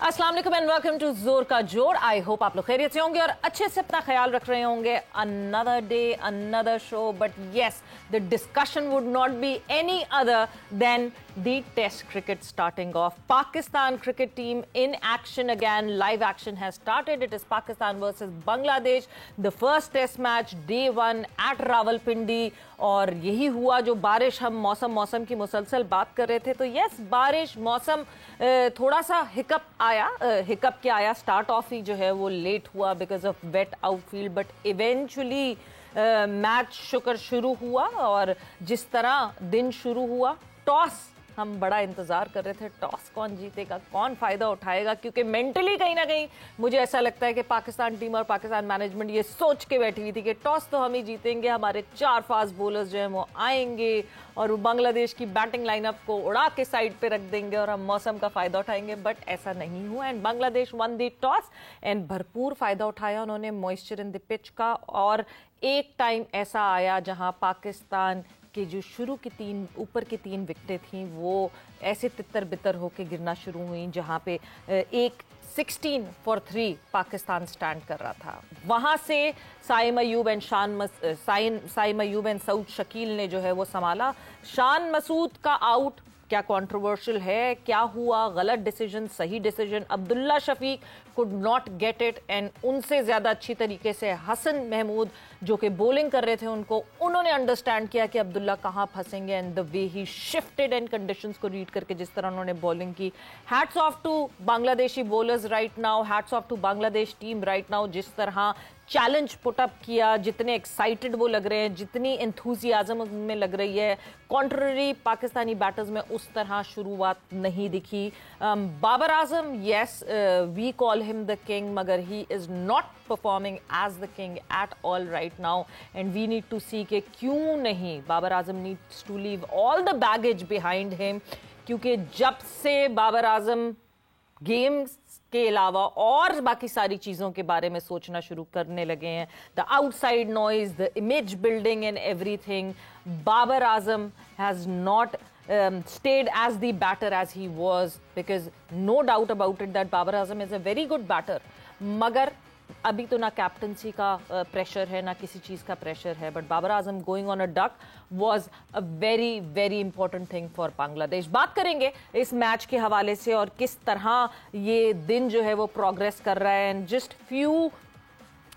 अस्सलाम वालेकुम and welcome to जोर का जोर। आई होप आप लोग खैरियत से होंगे और अच्छे से अपना ख्याल रख रहे होंगे। Another day another show, but yes the discussion would not be any other then the test cricket starting off. Pakistan cricket team in action again, live action has started. It is Pakistan versus Bangladesh, the first test match day 1 at Rawalpindi. और यही हुआ जो बारिश, हम मौसम की मुसलसल बात कर रहे थे, तो यस बारिश मौसम थोड़ा सा हिकअप आया। हिकअप क्या आया, स्टार्ट ऑफ ही जो है वो लेट हुआ because of wet outfield, but eventually match शुरू हुआ। और जिस तरह दिन शुरू हुआ, टॉस हम बड़ा इंतजार कर रहे थे, टॉस कौन जीतेगा, कौन फायदा उठाएगा, क्योंकि मेंटली कहीं ना कहीं मुझे ऐसा लगता है कि पाकिस्तान टीम और पाकिस्तान मैनेजमेंट ये सोच के बैठी हुई थी कि टॉस तो हम ही जीतेंगे, हमारे 4 फास्ट बॉलर्स जो हैं वो आएंगे और बांग्लादेश की बैटिंग लाइनअप को उड़ा के साइड पे रख देंगे और हम मौसम का फायदा उठाएंगे। बट ऐसा नहीं हुआ and Bangladesh one the toss and भरपूर फायदा उठाया उन्होंने मॉइस्चर इन द पिच का। और एक टाइम ऐसा आया जहां पाकिस्तान कि जो शुरू की ऊपर की 3 विकेटें थीं वो ऐसे तितर बितर होके गिरना शुरू हुई, जहां पे एक 16 for 3 पाकिस्तान स्टैंड कर रहा था। वहां से साइम अयूब एंड सऊद शकील ने जो है वो संभाला। शान मसूद का आउट क्या कंट्रोवर्शियल है, क्या हुआ, गलत डिसीजन, सही decision, Abdullah Shafique could not get it and उनसे ज्यादा अच्छी तरीके से हसन महमूद जो कि बॉलिंग कर रहे थे उन्होंने अंडरस्टैंड किया कि अब्दुल्ला कहाँ फंसेंगे and the way he shifted and conditions को रीड करके जिस तरह उन्होंने बॉलिंग की। Hats off to Bangladeshi bowlers right now, hats off to Bangladesh team right now, जिस तरह चैलेंज पुटअप किया, जितने एक्साइटेड वो लग रहे हैं, जितनी एंथुजियाज्म उनमें लग रही है। कॉन्ट्ररी पाकिस्तानी बैटर्स में उस तरह शुरुआत नहीं दिखी। Babar Azam, yes we call him the king, मगर he is not performing as the king at all right now and we need to see कि क्यों नहीं। Babar Azam needs to leave all the baggage behind him, क्योंकि जब से बाबर आजम गेम्स के अलावा और बाकी सारी चीज़ों के बारे में सोचना शुरू करने लगे हैं, the outside noise, the image building and everything, Babar Azam has not stayed as the batter as he was, because no doubt about it that Babar Azam is a very good batter. मगर अभी तो ना कैप्टनसी का pressure है ना किसी चीज़ का pressure है, but Babar Azam going on a duck was a very very important thing for Bangladesh. बात करेंगे इस मैच के हवाले से और किस तरह ये दिन जो है वो प्रोग्रेस कर रहा है and just few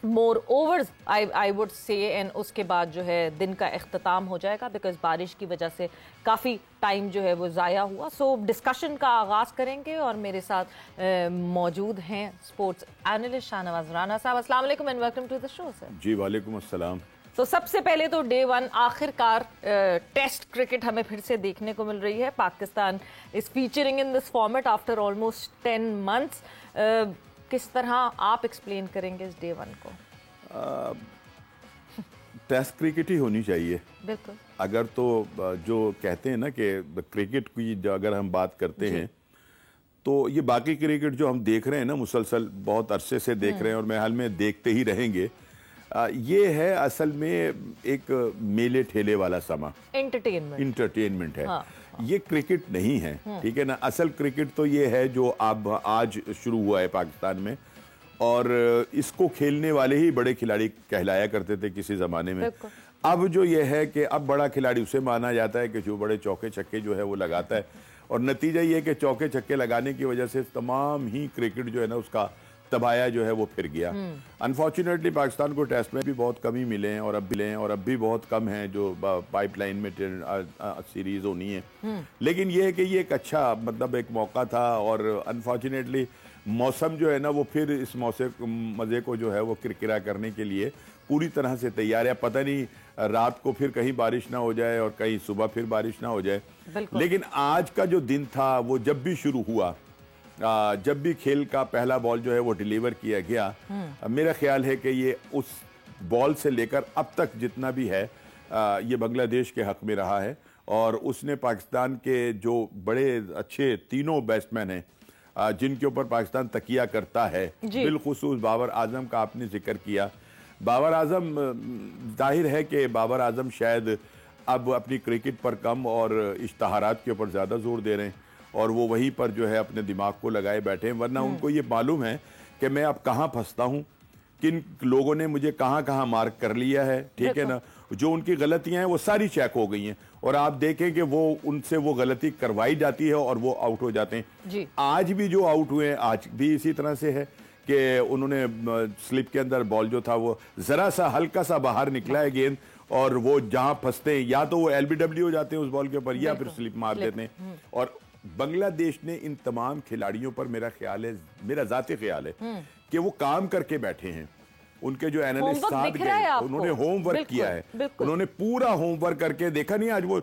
more overs I would say, and उसके बाद जो है दिन का इख्तिताम हो जाएगा बिकॉज बारिश की वजह से काफ़ी टाइम जो है वो ज़ाया हुआ। सो डिस्कशन का आगाज़ करेंगे और मेरे साथ मौजूद हैं स्पोर्ट्स एनालिस्ट शाहनवाज राना साहब। अस्सलाम वालेकुम and welcome to the show sir. जी वालेकुम अस्सलाम। तो सबसे पहले तो डे 1 आखिरकार टेस्ट क्रिकेट हमें फिर से देखने को मिल रही है। Pakistan is featuring in this format after almost 10 months. किस तरह आप एक्सप्लेन करेंगे इस डे 1 को? टेस्ट क्रिकेट ही होनी चाहिए बिल्कुल। अगर तो जो कहते हैं ना कि क्रिकेट की जो अगर हम बात करते हैं तो ये बाकी क्रिकेट जो हम देख रहे हैं ना मुसलसल बहुत अरसे से देख रहे हैं और मैं हाल में देखते ही रहेंगे, ये है असल में एक मेले ठेले वाला समा, एंटरटेनमेंट है। हाँ। ये क्रिकेट नहीं है, ठीक है ना। असल क्रिकेट तो ये है जो अब आज शुरू हुआ है पाकिस्तान में और इसको खेलने वाले ही बड़े खिलाड़ी कहलाया करते थे किसी जमाने में। अब जो ये है कि अब बड़ा खिलाड़ी उसे माना जाता है कि जो बड़े चौके छक्के जो है वो लगाता है और नतीजा ये है कि चौके छक्के लगाने की वजह से तमाम ही क्रिकेट जो है ना उसका तबाया जो है वो फिर गया। अनफॉर्चुनेटली पाकिस्तान को टेस्ट में भी बहुत कम ही मिले हैं और अब भी बहुत कम हैं जो पाइपलाइन में सीरीज होनी है। लेकिन ये है कि ये एक अच्छा मतलब एक मौका था और अनफॉर्चुनेटली मौसम जो है ना वो फिर इस मज़े को जो है वो किरकिरा करने के लिए पूरी तरह से तैयार है। पता नहीं रात को फिर कहीं बारिश ना हो जाए और कहीं सुबह फिर बारिश ना हो जाए। लेकिन आज का जो दिन था वो जब भी शुरू हुआ, जब भी खेल का पहला बॉल जो है वो डिलीवर किया गया, मेरा ख्याल है कि ये उस बॉल से लेकर अब तक जितना भी है ये बांग्लादेश के हक में रहा है और उसने पाकिस्तान के जो बड़े अच्छे तीनों बैट्समैन हैं जिनके ऊपर पाकिस्तान तकिया करता है, बिलखुसूस बाबर आजम का आपने जिक्र किया। बाबर आजम, जाहिर है कि बाबर आजम शायद अब अपनी क्रिकेट पर कम और इश्तहारात के ऊपर ज़्यादा जोर दे रहे हैं और वो वहीं पर जो है अपने दिमाग को लगाए बैठे हैं, वरना उनको ये मालूम है कि मैं अब कहाँ फंसता हूँ, किन लोगों ने मुझे कहाँ कहाँ मार्क कर लिया है, ठीक है ना। जो उनकी गलतियां हैं वो सारी चेक हो गई हैं और आप देखें कि वो उनसे वो गलती करवाई जाती है और वो आउट हो जाते हैं जी। आज भी जो आउट हुए हैं आज भी इसी तरह से है कि उन्होंने स्लिप के अंदर बॉल जो था वो जरा सा हल्का सा बाहर निकला है गेंद, और वो जहां फंसते हैं या तो वो एलबीडब्ल्यू हो जाते हैं उस बॉल के ऊपर या फिर स्लिप मार देते हैं। और बांग्लादेश ने इन तमाम खिलाड़ियों पर मेरा ख्याल है, मेरा जाती ख्याल है कि वो काम करके बैठे हैं। उनके जो एनालिस्ट साथ गए उन्होंने होमवर्क किया है, उन्होंने पूरा होमवर्क करके देखा नहीं आज वो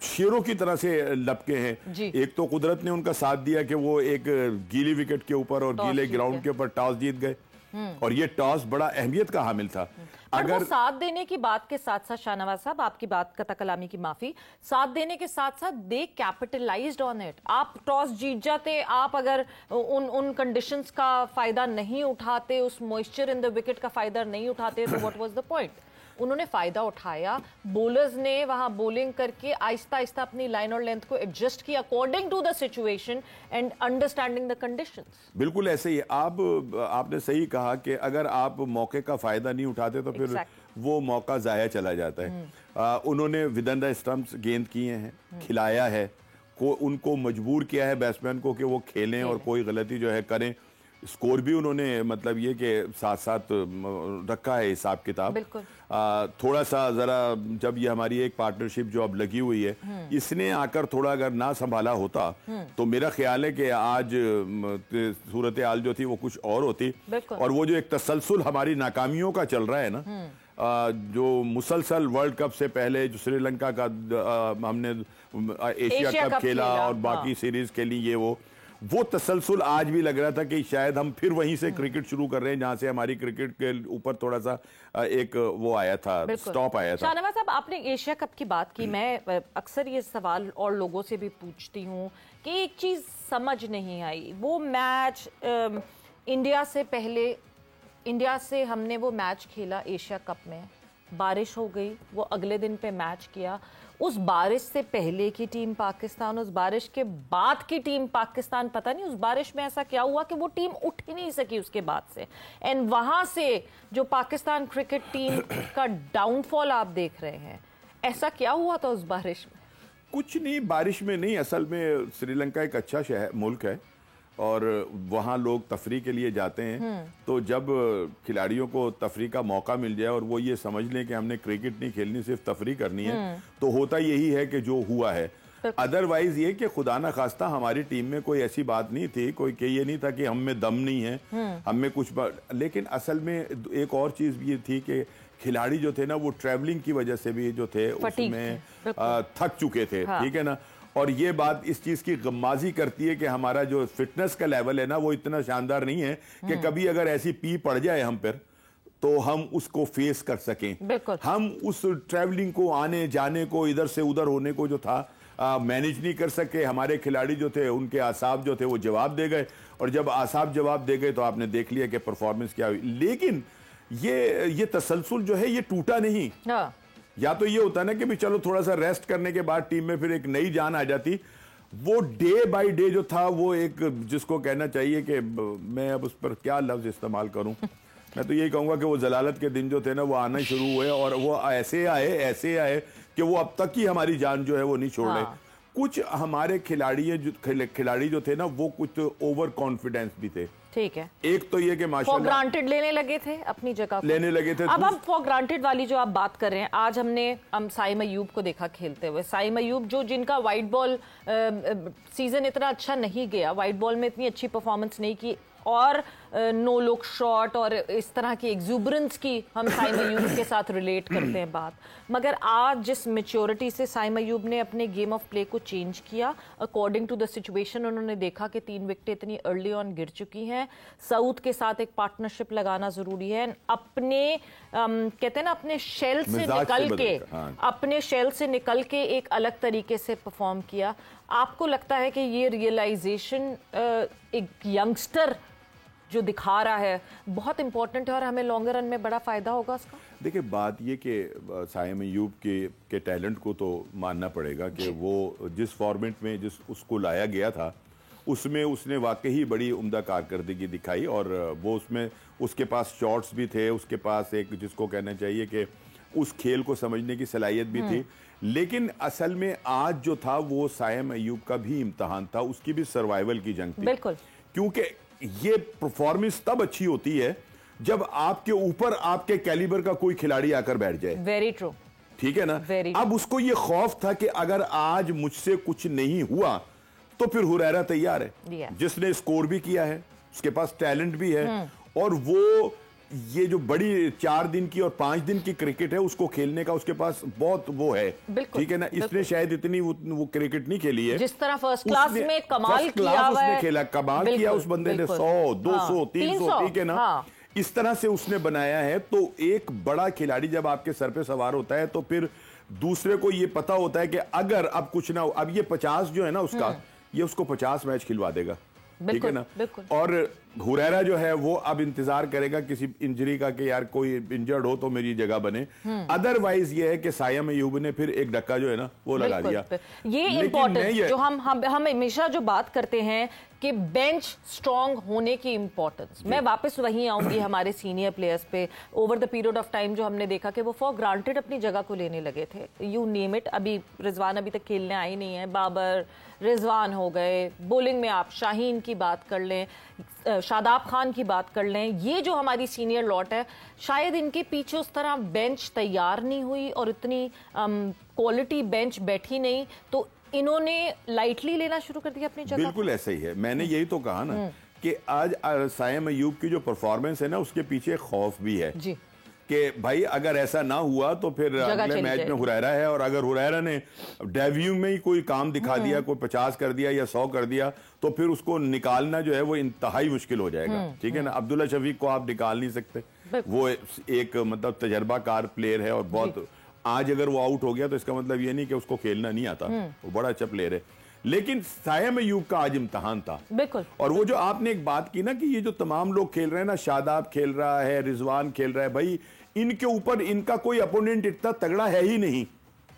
शेरों की तरह से लपके हैं। एक तो कुदरत ने उनका साथ दिया कि वो एक गीली विकेट के ऊपर और गीले ग्राउंड के ऊपर टॉस जीत गए और ये टॉस बड़ा अहमियत का हामिल था। अगर वो साथ देने की बात के साथ साथ शाहनवाज साहब, आपकी बात का तकलामी की माफी, साथ देने के साथ साथ दे कैपिटलाइज्ड ऑन इट। आप टॉस जीत जाते, आप अगर उन कंडीशंस का फायदा नहीं उठाते, उस मॉइस्चर इन द विकेट का फायदा नहीं उठाते, तो व्हाट वाज द पॉइंट? उन्होंने फायदा उठाया, बोलर्स ने वहां बॉलिंग करके आहिस्ता आहिस्ता अपनी लाइन और लेंथ को एडजस्ट किया according to the situation and understanding the conditions. बिल्कुल ऐसे ही आपने सही कहा कि अगर आप मौके का फायदा नहीं उठाते तो फिर वो मौका जाया चला जाता है। उन्होंने विद इन द स्टंप्स गेंद किए हैं, खिलाया है, उनको मजबूर किया है बैट्समैन को कि वो खेलें और कोई गलती जो है करें। स्कोर भी उन्होंने मतलब ये कि साथ साथ रखा है हिसाब किताब। थोड़ा सा जरा जब ये हमारी एक पार्टनरशिप जो अब लगी हुई है, इसने आकर थोड़ा अगर ना संभाला होता तो मेरा ख्याल है कि आज सूरत हाल जो थी वो कुछ और होती। और वो जो एक तसलसल हमारी नाकामियों का चल रहा है ना, जो मुसलसल वर्ल्ड कप से पहले जो श्रीलंका का हमने एशिया कप खेला और बाकी सीरीज खेली, ये वो तसलसल आज भी लग रहा था कि शायद हम फिर वहीं से क्रिकेट शुरू कर रहे हैं जहां से हमारी क्रिकेट के ऊपर थोड़ा सा एक वो आया था, स्टॉप आया था। शाहनवाज साहब, आपने एशिया कप की बात की, मैं अक्सर ये सवाल और लोगों से भी पूछती हूँ कि एक चीज समझ नहीं आई, वो मैच इंडिया से पहले, इंडिया से हमने वो मैच खेला एशिया कप में, बारिश हो गई, वो अगले दिन पे मैच किया। उस बारिश से पहले की टीम पाकिस्तान, उस बारिश के बाद की टीम पाकिस्तान, पता नहीं उस बारिश में ऐसा क्या हुआ कि वो टीम उठ ही नहीं सकी उसके बाद से। एंड वहां से जो पाकिस्तान क्रिकेट टीम का डाउनफॉल आप देख रहे हैं, ऐसा क्या हुआ था उस बारिश में? कुछ नहीं, बारिश में नहीं, असल में श्रीलंका एक अच्छा शहर मुल्क है और वहाँ लोग तफरी के लिए जाते हैं। तो जब खिलाड़ियों को तफरी का मौका मिल जाए और वो ये समझ लें कि हमने क्रिकेट नहीं खेलनी, सिर्फ तफरी करनी है, तो होता यही है कि जो हुआ है। अदरवाइज ये कि खुदा ना खास्ता हमारी टीम में कोई ऐसी बात नहीं थी, कोई कि ये नहीं था कि हम में दम नहीं है, हम में कुछ लेकिन असल में एक और चीज़ भी ये थी कि खिलाड़ी जो थे ना वो ट्रैवलिंग की वजह से भी जो थे उसमें थक चुके थे, ठीक है ना। और ये बात इस चीज की गम्माजी करती है कि हमारा जो फिटनेस का लेवल है ना वो इतना शानदार नहीं है कि कभी अगर ऐसी पी पड़ जाए हम पर तो हम उसको फेस कर सकें। हम उस ट्रैवलिंग को, आने जाने को, इधर से उधर होने को जो था मैनेज नहीं कर सके। हमारे खिलाड़ी जो थे उनके आसाब जो थे वो जवाब दे गए और जब आसाब जवाब दे गए तो आपने देख लिया कि परफॉर्मेंस क्या हुई। लेकिन ये तसलसल जो है ये टूटा नहीं। या तो ये होता है ना कि भी चलो थोड़ा सा रेस्ट करने के बाद टीम में फिर एक नई जान आ जाती, वो डे बाय डे जो था वो एक, जिसको कहना चाहिए कि मैं अब उस पर क्या लफ्ज इस्तेमाल करूं, मैं तो यही कहूंगा कि वो जलालत के दिन जो थे ना वो आना शुरू हुए और वो ऐसे आए कि वो अब तक ही हमारी जान जो है वो नहीं छोड़ रहे। कुछ हमारे खिलाड़ी जो थे ना वो कुछ ओवर कॉन्फिडेंस भी थे, ठीक है। एक तो ये कि माशाल्लाह फॉर ग्रांटेड लेने लगे थे अपनी जगह को, लेने लगे थे। अब हम फॉर ग्रांटेड वाली जो आप बात कर रहे हैं, आज हम साइम अयूब को देखा खेलते हुए। साइम अयूब जो जिनका वाइट बॉल सीजन इतना अच्छा नहीं गया, वाइट बॉल में इतनी अच्छी परफॉर्मेंस नहीं की और नो लुक शॉट और इस तरह की एक्सूबरेंस की हम साइम अयूब के साथ रिलेट करते हैं बात, मगर आज जिस मैच्योरिटी से साइम अयूब ने अपने गेम ऑफ प्ले को चेंज किया अकॉर्डिंग टू द सिचुएशन, उन्होंने देखा कि 3 विकेटें इतनी अर्ली ऑन गिर चुकी हैं, सऊद के साथ एक पार्टनरशिप लगाना जरूरी है, अपने कहते हैं ना अपने शेल से निकल के, अपने शेल से निकल के एक अलग तरीके से परफॉर्म किया। आपको लगता है कि ये रियलाइजेशन एक यंगस्टर जो दिखा रहा है बहुत इंपॉर्टेंट है और हमें लॉन्गर रन में बड़ा फायदा होगा उसका? देखिए, बात ये कि साइम अय्यूब के टैलेंट को तो मानना पड़ेगा कि वो जिस फॉर्मेट में जिस उसको लाया गया था उसमें उसने वाकई बड़ी उम्दा कारकर्दगी दिखाई, और वो उसमें उसके पास शॉट्स भी थे, उसके पास एक जिसको कहना चाहिए कि उस खेल को समझने की सलाहियत भी थी। लेकिन असल में आज जो था वो साइम अय्यूब का भी इम्तहान था, उसकी भी सर्वाइवल की जंग थी। बिल्कुल, क्योंकि ये परफॉर्मेंस तब अच्छी होती है जब आपके ऊपर आपके कैलिबर का कोई खिलाड़ी आकर बैठ जाए। वेरी ट्रू, ठीक है ना? अब उसको ये खौफ था कि अगर आज मुझसे कुछ नहीं हुआ तो फिर हुरैरा तैयार है, जिसने स्कोर भी किया है, उसके पास टैलेंट भी है, और वो ये जो बड़ी 4 दिन की और 5 दिन की क्रिकेट है उसको खेलने का उसके पास बहुत वो है। ठीक है ना? इसने शायद इतनी वो क्रिकेट नहीं खेली है जिस तरह फर्स्ट क्लास में कमाल किया उसने खेला, कमाल किया उस बंदे ने 100, 200, 300, ठीक है ना? इस तरह से उसने बनाया है। तो एक बड़ा खिलाड़ी जब आपके सर पे सवार होता है तो फिर दूसरे को ये पता होता है कि अगर अब कुछ ना हो, अब ये 50 जो है ना उसका, ये उसको 50 मैच खिलवा देगा, ठीक है ना? और हुरैरा जो है वो अब इंतजार करेगा किसी इंजरी का कि यार कोई इंजर्ड हो तो मेरी जगह बने। अदरवाइज ये है कि साइम अय्यूब ने फिर एक धक्का जो है ना वो लगा दिया। ये इंपॉर्टेंट जो हम हमेशा जो बात करते हैं कि बेंच स्ट्रांग होने की इंपॉर्टेंस, मैं वापस वहीं आऊंगी हमारे सीनियर प्लेयर्स पे। Over the period of time जो हमने देखा कि वो फॉर ग्रांटेड अपनी जगह को लेने लगे थे, यू नेम इट। अभी रिजवान अभी तक खेलने आई नहीं है, बाबर रिजवान हो गए, बॉलिंग में आप शाहीन की बात कर लें, शादाब खान की बात कर लें, ये जो हमारी सीनियर लॉट है शायद इनके पीछे उस तरह बेंच तैयार नहीं हुई और इतनी क्वालिटी बेंच बैठी नहीं, तो इन्होंने लाइटली लेना शुरू कर दिया अपनी जगह। बिल्कुल ऐसा ही है, मैंने यही तो कहा ना कि आज साइम अय्यूब की जो परफॉर्मेंस है ना उसके पीछे खौफ भी है जी कि भाई अगर ऐसा ना हुआ तो फिर अगले मैच में हुरैरा है, और अगर हुरैरा ने डेब्यू में ही कोई काम दिखा दिया, कोई 50 कर दिया या 100 कर दिया, तो फिर उसको निकालना जो है वो इंतहाई मुश्किल हो जाएगा। ठीक है ना? अब्दुल्ला शफीक को आप निकाल नहीं सकते, वो एक मतलब तजर्बाकार प्लेयर है, और बहुत आज अगर वो आउट हो गया तो इसका मतलब ये नहीं कि उसको खेलना नहीं आता, वो बड़ा अच्छा प्लेयर है। लेकिन साइम अय्यूब का आज इम्तहान था बिल्कुल। और वो जो आपने एक बात की ना कि ये जो तमाम लोग खेल रहे हैं ना, शादाब खेल रहा है, रिजवान खेल रहा है, भाई इनके ऊपर इनका कोई अपोनेंट इतना तगड़ा है ही नहीं।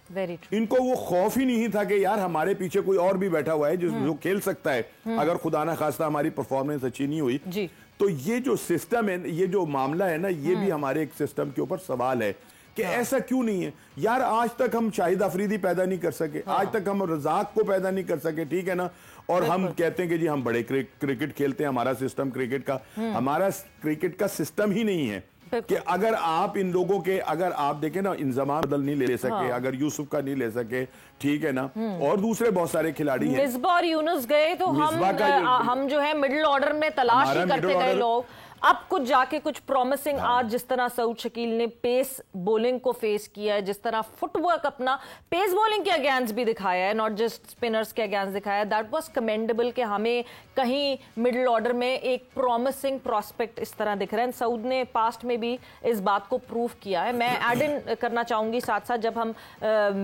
Very true. इनको वो खौफ ही नहीं था कि यार हमारे पीछे कोई और भी बैठा हुआ है जो खेल सकता है, अगर खुदा ना खास्ता हमारी परफॉर्मेंस अच्छी नहीं हुई जी। तो ये जो सिस्टम है, ये जो मामला है ना, ये भी हमारे एक सिस्टम के ऊपर सवाल है कि ऐसा क्यों नहीं है यार। आज तक हम शाहिद अफरीदी पैदा नहीं कर सके, आज तक हम रजाक को पैदा नहीं कर सके, ठीक है ना? और हम कहते हैं कि जी हम बड़े क्रिकेट खेलते हैं, हमारा सिस्टम क्रिकेट का, हमारा क्रिकेट का सिस्टम ही नहीं है कि अगर आप इन लोगों के, अगर आप देखें ना, इंजमाम बदल नहीं ले सके, अगर यूसुफ का नहीं ले सके, ठीक है ना, और दूसरे बहुत सारे खिलाड़ी हैं, मिसबा और यूनुस गए तो हम जो है मिडिल ऑर्डर में तलाश ही करते गए लोग। अब कुछ जाके कुछ प्रॉमिसिंग आज जिस तरह सऊद शकील ने पेस बॉलिंग को फेस किया है, जिस तरह फुटवर्क अपना पेस बॉलिंग के अगेंस्ट भी दिखाया है, नॉट जस्ट स्पिनर्स के अगेंस्ट दिखाया है, दैट वाज कमेंडेबल कि हमें कहीं मिडिल ऑर्डर में एक प्रॉमिसिंग प्रोस्पेक्ट इस तरह दिख रहा है। सऊद ने पास्ट में भी इस बात को प्रूव किया है। मैं एड इन करना चाहूंगी साथ साथ, जब हम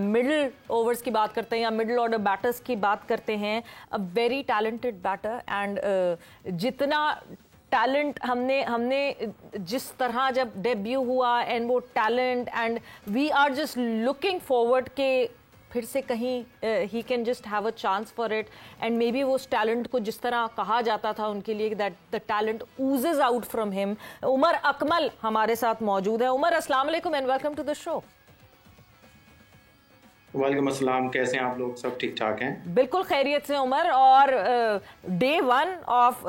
मिडिल ओवर्स की बात करते हैं या मिडिल ऑर्डर बैटर्स की बात करते हैं, a very talented batter, and जितना टैलेंट हमने जिस तरह जब डेब्यू हुआ एंड वो talent, and we are just looking forward के फिर से कहीं ही can just have a chance for it, and maybe वो उस टैलेंट को जिस तरह कहा जाता था उनके लिए that the talent oozes out from him. Umar Akmal हमारे साथ मौजूद है। उमर, अस्सलाम वालेकुम and welcome to the show. वालेकुम अस्सलाम, कैसे हैं आप लोग? सब ठीक ठाक हैं? बिल्कुल खैरियत से उमर। और day 1 of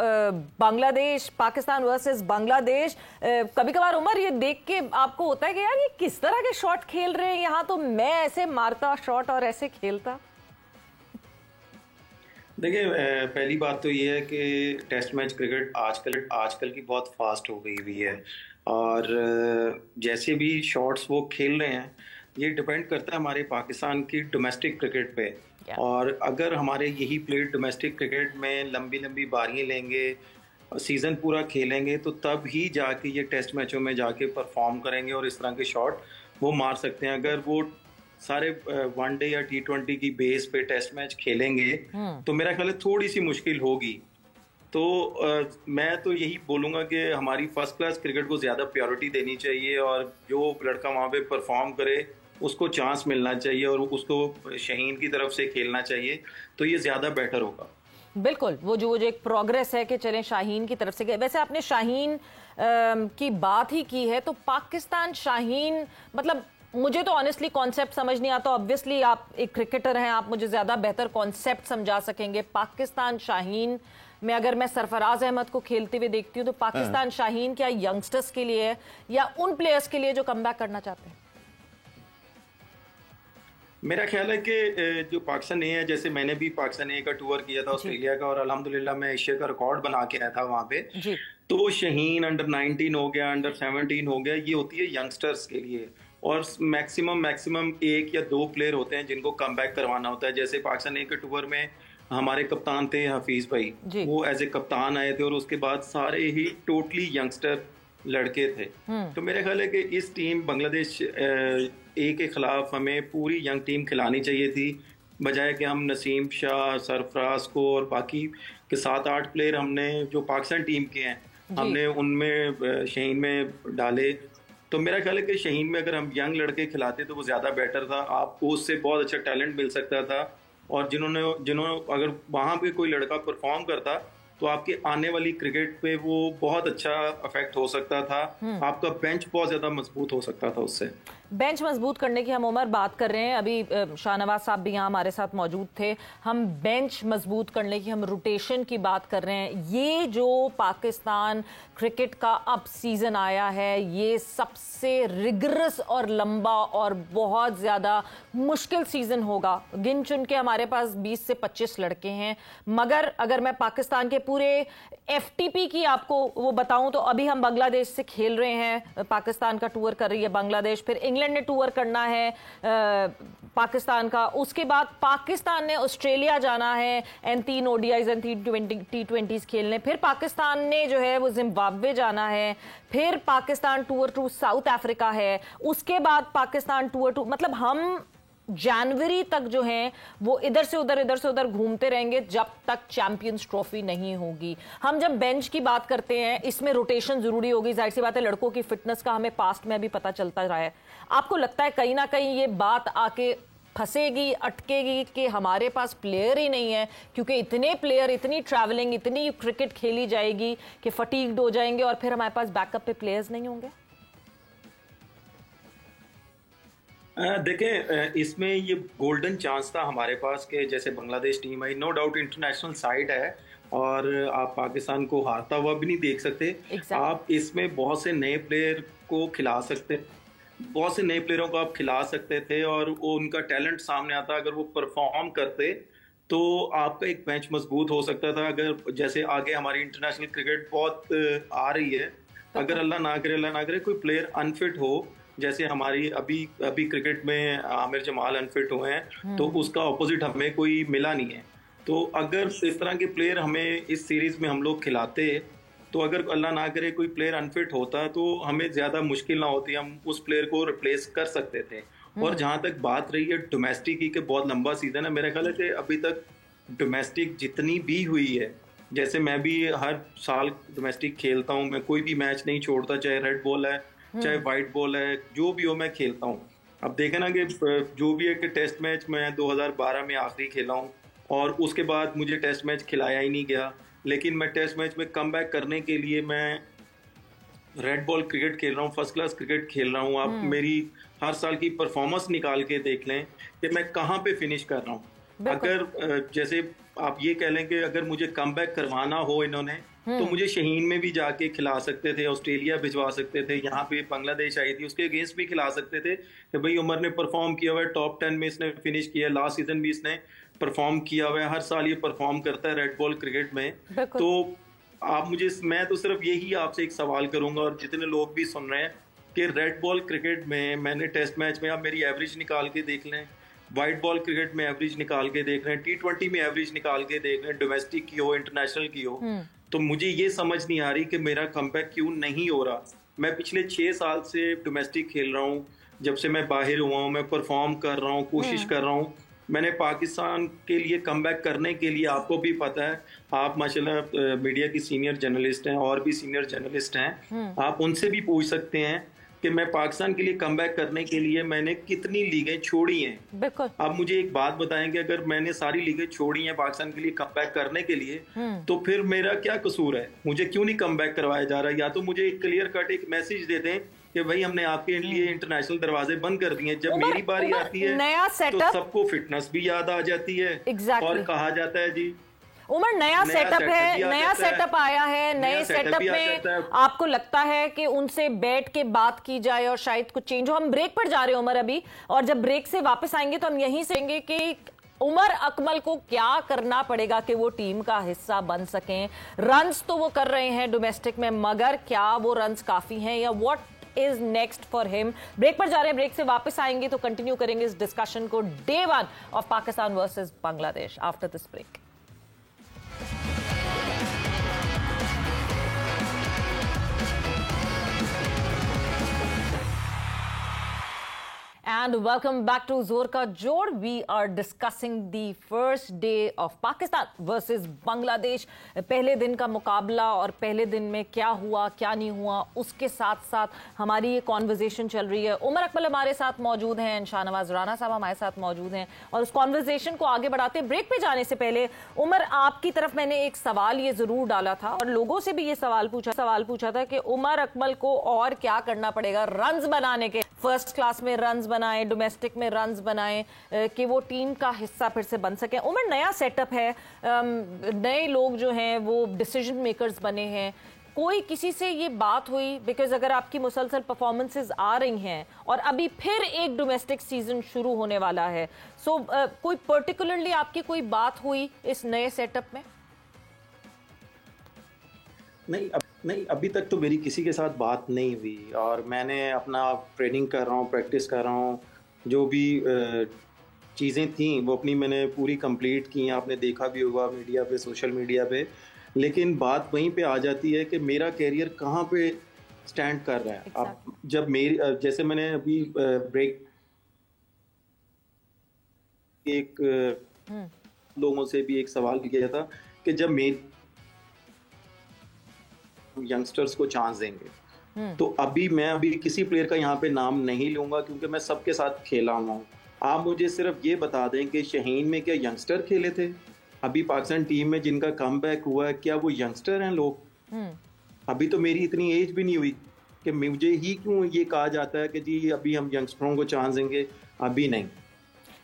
Bangladesh Pakistan versus Bangladesh, कभी कभार उमर ये देख के आपको होता है कि यार ये किस तरह के शॉट खेल रहे हैं, यहाँ तो मैं ऐसे मारता शॉट और ऐसे खेलता। देखिए, पहली बात तो ये है कि टेस्ट मैच क्रिकेट आजकल की बहुत फास्ट हो गई हुई है, और जैसे भी शॉट्स वो खेल रहे हैं ये डिपेंड करता है हमारे पाकिस्तान की डोमेस्टिक क्रिकेट पे। और अगर हमारे यही प्लेयर डोमेस्टिक क्रिकेट में लंबी लंबी बारियां लेंगे, सीज़न पूरा खेलेंगे, तो तब ही जाके ये टेस्ट मैचों में जाके परफॉर्म करेंगे और इस तरह के शॉट वो मार सकते हैं। अगर वो सारे वनडे या T20 की बेस पे टेस्ट मैच खेलेंगे तो मेरा ख्याल है थोड़ी सी मुश्किल होगी। तो मैं तो यही बोलूँगा कि हमारी फर्स्ट क्लास क्रिकेट को ज़्यादा प्रायोरिटी देनी चाहिए और जो लड़का वहाँ पे परफॉर्म करे उसको चांस मिलना चाहिए और उसको शाहीन की तरफ से खेलना चाहिए, तो ये ज़्यादा बेटर होगा। बिल्कुल, वो जो एक प्रोग्रेस है कि चलें शाहीन की तरफ से गए। वैसे आपने शाहीन की बात ही की है, तो पाकिस्तान शाहीन, मतलब मुझे तो ऑनेस्टली कॉन्सेप्ट समझ नहीं आता। ऑब्वियसली आप एक क्रिकेटर हैं, आप मुझे ज्यादा बेहतर कॉन्सेप्ट समझा सकेंगे। पाकिस्तान शाहीन में अगर मैं सरफराज अहमद को खेलते हुए देखती हूँ, तो पाकिस्तान शाहीन क्या यंगस्टर्स के लिए है या उन प्लेयर्स के लिए जो कमबैक करना चाहते हैं? मेरा ख्याल है कि जो पाकिस्तान ए है, जैसे मैंने भी पाकिस्तान ए का टूर किया था ऑस्ट्रेलिया का, और अल्हम्दुलिल्लाह मैं एशिया का रिकॉर्ड बना के आया था वहां पे। तो शाहीन अंडर 19 हो गया, अंडर 17 हो गया, ये होती है यंगस्टर्स के लिए। और मैक्सिमम 1 या 2 प्लेयर होते हैं जिनको कमबैक करवाना होता है। जैसे पाकिस्तान ए के टूर में हमारे कप्तान थे हफीज भाई, वो एज ए कप्तान आए थे और उसके बाद सारे ही टोटली यंगस्टर लड़के थे। तो मेरा ख्याल है कि इस टीम बांग्लादेश ए के खिलाफ हमें पूरी यंग टीम खिलानी चाहिए थी, बजाय कि हम नसीम शाह, सरफराज को और बाकी के 7-8 प्लेयर हमने जो पाकिस्तान टीम के हैं हमने उनमें शाहीन में डाले। तो मेरा ख्याल है कि शाहीन में अगर हम यंग लड़के खिलाते तो वो ज़्यादा बेटर था, आपको उससे बहुत अच्छा टैलेंट मिल सकता था। और जिन्होंने अगर वहाँ पे कोई लड़का परफॉर्म करता तो आपके आने वाली क्रिकेट पे वो बहुत अच्छा इफेक्ट हो सकता था, आपका बेंच बहुत ज्यादा मजबूत हो सकता था उससे। बेंच मजबूत करने की हम उमर बात कर रहे हैं, अभी शाहनवाज साहब भी यहाँ हमारे साथ मौजूद थे। हम बेंच मजबूत करने की, हम रोटेशन की बात कर रहे हैं। ये जो पाकिस्तान क्रिकेट का अब सीजन आया है, ये सबसे रिगरस और लंबा और बहुत ज़्यादा मुश्किल सीजन होगा। गिन चुन के हमारे पास 20 से 25 लड़के हैं, मगर अगर मैं पाकिस्तान के पूरे FTP की आपको वो बताऊं तो अभी हम बांग्लादेश से खेल रहे हैं, पाकिस्तान का टूर कर रही है बांग्लादेश, फिर इंग्लैंड ने टूर करना है पाकिस्तान का, उसके बाद पाकिस्तान ने ऑस्ट्रेलिया जाना है एंड 3 ODIs एंड 3 T20s खेलने, फिर पाकिस्तान ने जो है वो जिम्बाब्वे जाना है, फिर Pakistan tour to South Africa है, उसके बाद पाकिस्तान टूर टू, मतलब हम जनवरी तक जो है वो इधर से उधर घूमते रहेंगे जब तक चैंपियंस ट्रॉफी नहीं होगी। हम जब बेंच की बात करते हैं, इसमें रोटेशन जरूरी होगी, जाहिर सी बात है। लड़कों की फिटनेस का हमें पास्ट में भी पता चलता रहा है। आपको लगता है कहीं ना कहीं ये बात आके फंसेगी, अटकेगी कि हमारे पास प्लेयर ही नहीं है, क्योंकि इतने प्लेयर, इतनी ट्रैवलिंग, इतनी क्रिकेट खेली जाएगी कि फटीग्ड हो जाएंगे और फिर हमारे पास बैकअप पे प्लेयर्स नहीं होंगे? देखें, इसमें ये गोल्डन चांस था हमारे पास कि जैसे बांग्लादेश टीम आई, नो डाउट इंटरनेशनल साइड है और आप पाकिस्तान को हारता हुआ भी नहीं देख सकते। आप इसमें बहुत से नए प्लेयर को खिला सकते, बहुत से नए प्लेयरों को आप खिला सकते थे और वो उनका टैलेंट सामने आता, अगर वो परफॉर्म करते तो आपका एक बेंच मजबूत हो सकता था। अगर जैसे आगे हमारी इंटरनेशनल क्रिकेट बहुत आ रही है, अगर अल्लाह ना करे कोई प्लेयर अनफिट हो, जैसे हमारी अभी क्रिकेट में आमिर जमाल अनफिट हुए हैं, तो उसका ऑपोजिट हमें कोई मिला नहीं है। तो अगर इस तरह के प्लेयर हमें इस सीरीज में हम लोग खिलाते, तो अगर अल्लाह ना करे कोई प्लेयर अनफिट होता तो हमें ज्यादा मुश्किल ना होती, हम उस प्लेयर को रिप्लेस कर सकते थे। और जहां तक बात रही है डोमेस्टिक की, बहुत लंबा सीजन है, मेरा ख्याल है कि अभी तक डोमेस्टिक जितनी भी हुई है, जैसे मैं भी हर साल डोमेस्टिक खेलता हूँ, मैं कोई भी मैच नहीं छोड़ता, चाहे रेड बॉल है चाहे व्हाइट बॉल है, जो भी हो मैं खेलता हूँ। अब देखे ना कि जो भी है कि टेस्ट मैच मैं 2012 में आखिरी खेला हूँ और उसके बाद मुझे टेस्ट मैच खिलाया ही नहीं गया, लेकिन मैं टेस्ट मैच में कमबैक करने के लिए मैं रेड बॉल क्रिकेट खेल रहा हूँ, फर्स्ट क्लास क्रिकेट खेल रहा हूँ। आप मेरी हर साल की परफॉर्मेंस निकाल के देख लें कि मैं कहाँ पे फिनिश कर रहा हूँ। अगर जैसे आप ये कह लें कि अगर मुझे कमबैक करवाना हो इन्होंने, तो मुझे शाहीन में भी जाके खिला सकते थे, ऑस्ट्रेलिया भिजवा सकते थे, यहाँ पे बांग्लादेश आई थी उसके अगेंस्ट भी खिला सकते थे कि भाई उमर ने परफॉर्म किया हुआ है, टॉप 10 में इसने फिनिश किया, लास्ट सीजन भी इसने परफॉर्म किया हुआ है, हर साल ये परफॉर्म करता है रेड बॉल क्रिकेट में। तो मैं तो सिर्फ यही आपसे एक सवाल करूंगा और जितने लोग भी सुन रहे हैं कि रेड बॉल क्रिकेट में मैंने टेस्ट मैच में, आप मेरी एवरेज निकाल के देख लें, व्हाइट बॉल क्रिकेट में एवरेज निकाल के देख रहे हैं, T20 में एवरेज निकाल के देख रहे हैं, डोमेस्टिक की हो इंटरनेशनल की हो, तो मुझे ये समझ नहीं आ रही कि मेरा कमबैक क्यों नहीं हो रहा। मैं पिछले 6 साल से डोमेस्टिक खेल रहा हूँ, जब से मैं बाहर हुआ हूँ, मैं परफॉर्म कर रहा हूँ, कोशिश कर रहा हूँ, मैंने पाकिस्तान के लिए कमबैक करने के लिए, आपको भी पता है, आप माशाल्लाह मीडिया की सीनियर जर्नलिस्ट हैं और भी सीनियर जर्नलिस्ट हैं, आप उनसे भी पूछ सकते हैं कि मैं पाकिस्तान के लिए कमबैक करने के लिए मैंने कितनी लीगें छोड़ी हैं। बिल्कुल। आप मुझे एक बात बताएंगे, अगर मैंने सारी लीगें छोड़ी हैं पाकिस्तान के लिए कमबैक करने के लिए, तो फिर मेरा क्या कसूर है? मुझे क्यों नहीं कमबैक करवाया जा रहा? या तो मुझे एक क्लियर कट एक मैसेज दे दें कि भाई हमने आपके लिए इंटरनेशनल दरवाजे बंद कर दिए। जब मेरी बारी आती है नया तो सबको फिटनेस भी याद आ जाती है। और कहा जाता है जी उमर नया सेटअप है, नया सेटअप आया है, नए सेटअप में आपको लगता है कि उनसे बैठ के बात की जाए और शायद कुछ चेंज हो। हम ब्रेक पर जा रहे हैं उमर अभी, और जब ब्रेक से वापस आएंगे तो हम यहीं से कहेंगे कि उमर अकमल को क्या करना पड़ेगा कि वो टीम का हिस्सा बन सकें। रन्स तो वो कर रहे हैं डोमेस्टिक में, मगर क्या वो रन्स काफी हैं या what is next for him? Break पर जा रहे हैं, ब्रेक से वापस आएंगे तो कंटिन्यू करेंगे इस डिस्कशन को, day 1 of Pakistan versus Bangladesh after this break. And welcome back to Zor Ka Jod. We are discussing the first day of Pakistan versus Bangladesh. पहले दिन का मुकाबला और पहले दिन में क्या हुआ क्या नहीं हुआ, उसके साथ साथ हमारी ये कॉन्वर्जेशन चल रही है। उमर अकमल हमारे साथ मौजूद हैं, शाहनवाज राना साहब हमारे साथ मौजूद हैं, और उस कॉन्वर्जेशन को आगे बढ़ाते हैं। ब्रेक पे जाने से पहले उमर, आपकी तरफ मैंने एक सवाल ये जरूर डाला था और लोगों से भी ये सवाल पूछा था कि उमर अकमल को और क्या करना पड़ेगा रन्स बनाने के, फर्स्ट क्लास में रन्स बनाएं, डोमेस्टिक में रन्स बनाएं, कि वो टीम का हिस्सा फिर से बन सके। उमर, नया सेटअप है, नए लोग जो हैं वो डिसीजन मेकर्स बने हैं, कोई किसी से ये बात हुई? बिकॉज अगर आपकी मुसलसल परफॉर्मेंसेस आ रही हैं और अभी फिर एक डोमेस्टिक सीजन शुरू होने वाला है, सो कोई पर्टिकुलरली आपकी कोई बात हुई इस नए सेटअप में? नहीं, अभी तक तो मेरी किसी के साथ बात नहीं हुई, और मैंने अपना ट्रेनिंग कर रहा हूँ, प्रैक्टिस कर रहा हूँ, जो भी चीज़ें थी वो अपनी मैंने पूरी कंप्लीट की हैं। आपने देखा भी होगा मीडिया पे, सोशल मीडिया पे। लेकिन बात वहीं पे आ जाती है कि मेरा कैरियर कहाँ पे स्टैंड कर रहा है। अब जब मेरी, जैसे मैंने अभी ब्रेक एक लोगों से भी एक सवाल किया था कि जब मेरी यंगस्टर्स को चांस देंगे, तो मैं किसी प्लेयर का यहाँ पे नाम नहीं लूंगा क्योंकि मैं सबके साथ खेला हुआ हूँ। आप मुझे सिर्फ ये बता दें कि शाहीन में क्या यंगस्टर खेले थे? अभी पाकिस्तान टीम में जिनका कमबैक हुआ है, क्या वो यंगस्टर हैं लोग? अभी तो मेरी इतनी एज भी नहीं हुई कि मुझे ही क्यों ये कहा जाता है कि जी अभी हम यंगस्टरों को चांस देंगे। अभी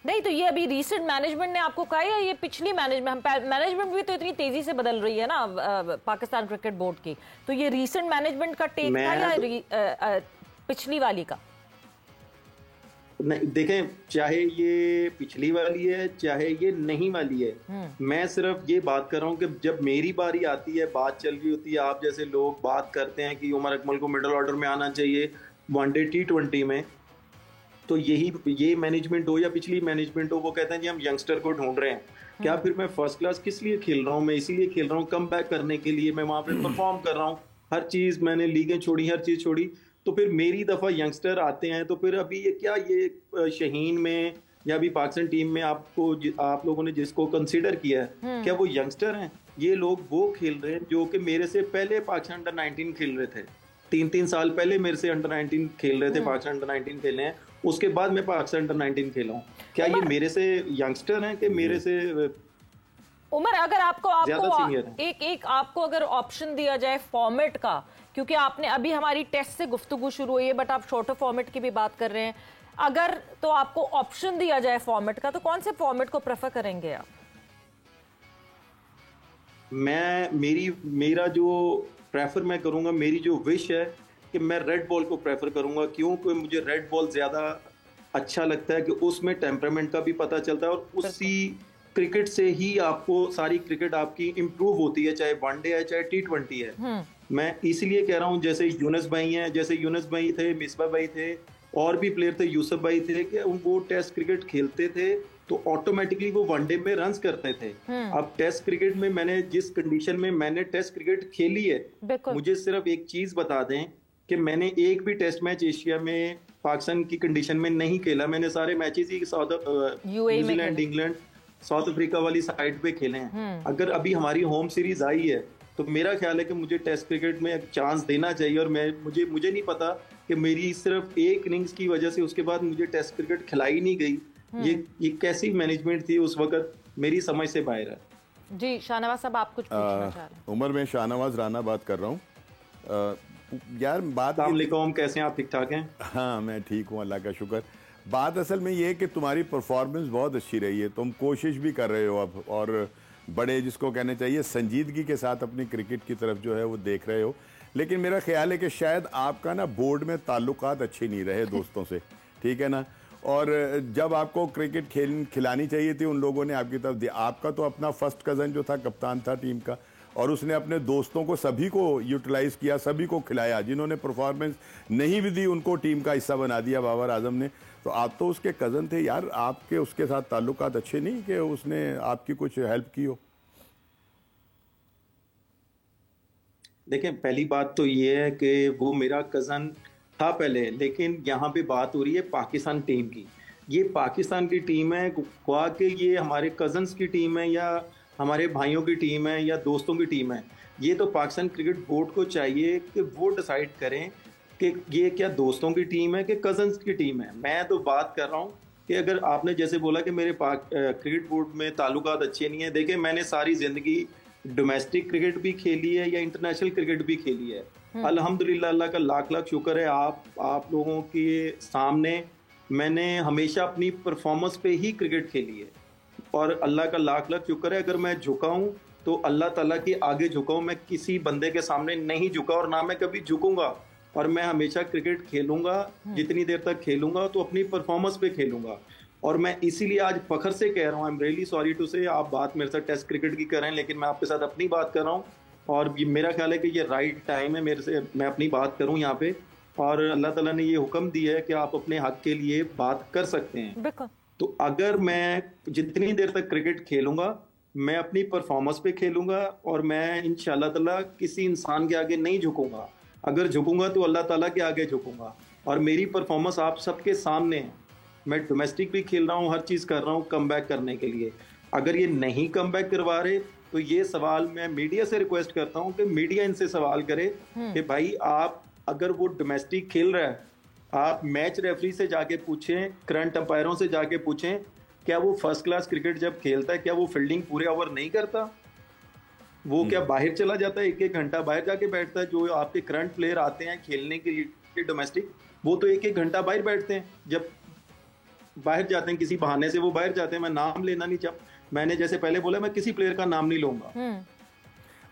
नहीं, तो ये अभी रीसेंट मैनेजमेंट ने आपको कहा, या ये पिछली मैनेजमेंट भी तो इतनी तेजी से बदल रही है ना पाकिस्तान क्रिकेट बोर्ड की, तो ये रीसेंट मैनेजमेंट का टेक था या पिछली वाली का? नहीं, देखें, चाहे ये पिछली वाली है चाहे ये नहीं वाली है, मैं सिर्फ ये बात कर रहा हूँ कि जब मेरी बारी आती है, बात चल रही होती है, आप जैसे लोग बात करते हैं कि उमर अकमल को मिडिल ऑर्डर में आना चाहिए वनडे T20 में, तो ये मैनेजमेंट हो या पिछली मैनेजमेंट हो, वो कहते हैं जी हम यंगस्टर को ढूंढ रहे हैं। क्या फिर मैं फर्स्ट क्लास किस लिए खेल रहा हूँ? मैं इसीलिए खेल रहा हूँ कम बैक करने के लिए, मैं वहां पे परफॉर्म कर रहा हूँ, हर चीज मैंने लीगें छोड़ी, हर चीज छोड़ी, तो फिर मेरी दफा यंगस्टर आते हैं, तो फिर अभी ये शाहीन में या अभी पाकिस्तान टीम में आप लोगों ने जिसको कंसिडर किया है, क्या वो यंगस्टर हैं? ये लोग वो खेल रहे हैं जो कि मेरे से पहले पाकिस्तान अंडर-19 खेल रहे थे, 3 साल पहले मेरे से अंडर-19 खेल रहे थे, पाकिस्तान अंडर-19 खेले हैं, उसके बाद मैं पाकिस्तान अंडर-19 खेला हूँ। क्या ये मेरे से यंगस्टर हैं कि मेरे से? उमर, अगर आपको अगर ऑप्शन दिया जाए फॉर्मेट का, क्योंकि आपने अभी हमारी टेस्ट से गुफ्तगू शुरू हुई है बट आप शॉर्टर फॉर्मेट की भी बात कर रहे हैं, अगर तो आपको ऑप्शन दिया जाए फॉर्मेट का, तो कौन से फॉर्मेट को प्रेफर करेंगे आप? मेरा जो प्रेफर मैं करूंगा, मेरी जो विश है कि मैं रेड बॉल को प्रेफर करूंगा, क्योंकि मुझे रेड बॉल ज्यादा अच्छा लगता है कि उसमें टेम्परामेंट का भी पता चलता है, और उसी क्रिकेट से ही आपको सारी क्रिकेट आपकी इंप्रूव होती है, चाहे वनडे है चाहे T20 है। मैं इसलिए कह रहा हूँ, जैसे यूनुस भाई थे, मिसबा भाई थे, और भी प्लेयर थे, यूसुफ भाई थे, कि वो टेस्ट क्रिकेट खेलते थे तो ऑटोमेटिकली वो वनडे में रन्स करते थे। अब टेस्ट क्रिकेट में मैंने जिस कंडीशन में मैंने टेस्ट क्रिकेट खेली है, मुझे सिर्फ एक चीज बता दें कि मैंने एक भी टेस्ट मैच एशिया में पाकिस्तान की कंडीशन में नहीं खेला, मैंने सारे मैचेस ही न्यूजीलैंड, इंग्लैंड, साउथ अफ्रीका वाली साइड पे खेले हैं। अगर अभी हमारी होम सीरीज आई है तो मेरा ख्याल है कि मुझे टेस्ट क्रिकेट में एक चांस देना चाहिए। और मुझे नहीं पता कि मेरी सिर्फ एक इनिंग्स की वजह से उसके बाद मुझे टेस्ट क्रिकेट खिलाई नहीं गई। ये कैसी मैनेजमेंट थी उस वक्त, मेरी समझ से बाहर है। जी शाहनवाज साहब, आप कुछ पूछना चाह रहे हैं? उमर, मैं शाहनवाज राना बात कर रहा हूँ। यार बात, कैसे हैं आप? ठीक ठाक हैं? हाँ मैं ठीक हूँ, अल्लाह का शुक्र। बात असल में ये है कि तुम्हारी परफॉर्मेंस बहुत अच्छी रही है, तुम कोशिश भी कर रहे हो अब, और बड़े जिसको कहने चाहिए संजीदगी के साथ अपनी क्रिकेट की तरफ जो है वो देख रहे हो। लेकिन मेरा ख्याल है कि शायद आपका ना बोर्ड में ताल्लुकात अच्छे नहीं रहे दोस्तों से, ठीक है ना। और जब आपको क्रिकेट खिलानी चाहिए थी उन लोगों ने आपकी तरफ दिया। आपका तो अपना फर्स्ट कज़न जो था कप्तान था टीम का, और उसने अपने दोस्तों को सभी को यूटिलाइज किया, सभी को खिलाया। जिन्होंने परफॉर्मेंस नहीं भी दी उनको टीम का हिस्सा बना दिया बाबर आजम ने। तो आप तो उसके कज़न थे यार, आपके उसके साथ ताल्लुकात अच्छे नहीं कि उसने आपकी कुछ हेल्प की हो? देखें, पहली बात तो ये है कि वो मेरा कज़न था पहले, लेकिन यहाँ पे बात हो रही है पाकिस्तान टीम की। ये पाकिस्तान की टीम है, ख्वाह कि ये हमारे कज़न्स की टीम है या हमारे भाइयों की टीम है या दोस्तों की टीम है। ये तो पाकिस्तान क्रिकेट बोर्ड को चाहिए कि वो डिसाइड करें कि ये क्या दोस्तों की टीम है कि कज़न्स की टीम है। मैं तो बात कर रहा हूँ कि अगर आपने जैसे बोला कि मेरे क्रिकेट बोर्ड में ताल्लुकात अच्छे नहीं है, देखें मैंने सारी ज़िंदगी डोमेस्टिक क्रिकेट भी खेली है या इंटरनेशनल क्रिकेट भी खेली है। अल्हम्दुलिल्लाह, अल्लाह का लाख लाख शुक्र है आप लोगों के सामने मैंने हमेशा अपनी परफॉर्मेंस पे ही क्रिकेट खेली है। और अल्लाह का लाख लाख शुक्र है, अगर मैं झुका हूँ तो अल्लाह ताला के आगे झुका हूँ, मैं किसी बंदे के सामने नहीं झुका और ना मैं कभी झुकूंगा। और मैं हमेशा क्रिकेट खेलूंगा, जितनी देर तक खेलूंगा तो अपनी परफॉर्मेंस पे खेलूंगा। और मैं इसीलिए आज फखर से कह रहा हूँ, I am really sorry to say, आप बात मेरे साथ टेस्ट क्रिकेट की कर रहे हैं लेकिन मैं आपके साथ अपनी बात कर रहा हूँ। और ये मेरा ख्याल है कि ये राइट टाइम है मेरे से मैं अपनी बात करूँ यहाँ पे। और अल्लाह ताला ने ये हुक्म दिया है कि आप अपने हक के लिए बात कर सकते हैं। तो अगर मैं जितनी देर तक क्रिकेट खेलूंगा मैं अपनी परफॉर्मेंस पे खेलूंगा और मैं इंशाल्लाह ताला किसी इंसान के आगे नहीं झुकूंगा। अगर झुकूंगा तो अल्लाह ताला के आगे झुकूंगा। और मेरी परफॉर्मेंस आप सबके सामने है, मैं डोमेस्टिक भी खेल रहा हूँ, हर चीज़ कर रहा हूँ कम बैक करने के लिए। अगर ये नहीं कम बैक करवा रहे तो ये सवाल मैं मीडिया से रिक्वेस्ट करता हूँ कि मीडिया इनसे सवाल करे कि भाई आप अगर वो डोमेस्टिक खेल रहा है, आप मैच रेफरी से जाके पूछें, करंट अंपायरों से जाके पूछें, क्या वो फर्स्ट क्लास क्रिकेट जब खेलता है क्या वो फील्डिंग पूरे ओवर नहीं करता? वो क्या बाहर चला जाता है, एक एक घंटा बाहर जाके बैठता है? जो आपके करंट प्लेयर आते हैं खेलने के लिए डोमेस्टिक, वो तो एक एक घंटा बाहर बैठते हैं। जब बाहर जाते हैं किसी बहाने से वो बाहर जाते हैं, मैं नाम लेना नहीं चाहता, मैंने जैसे पहले बोला मैं किसी प्लेयर का नाम नहीं लूंगा।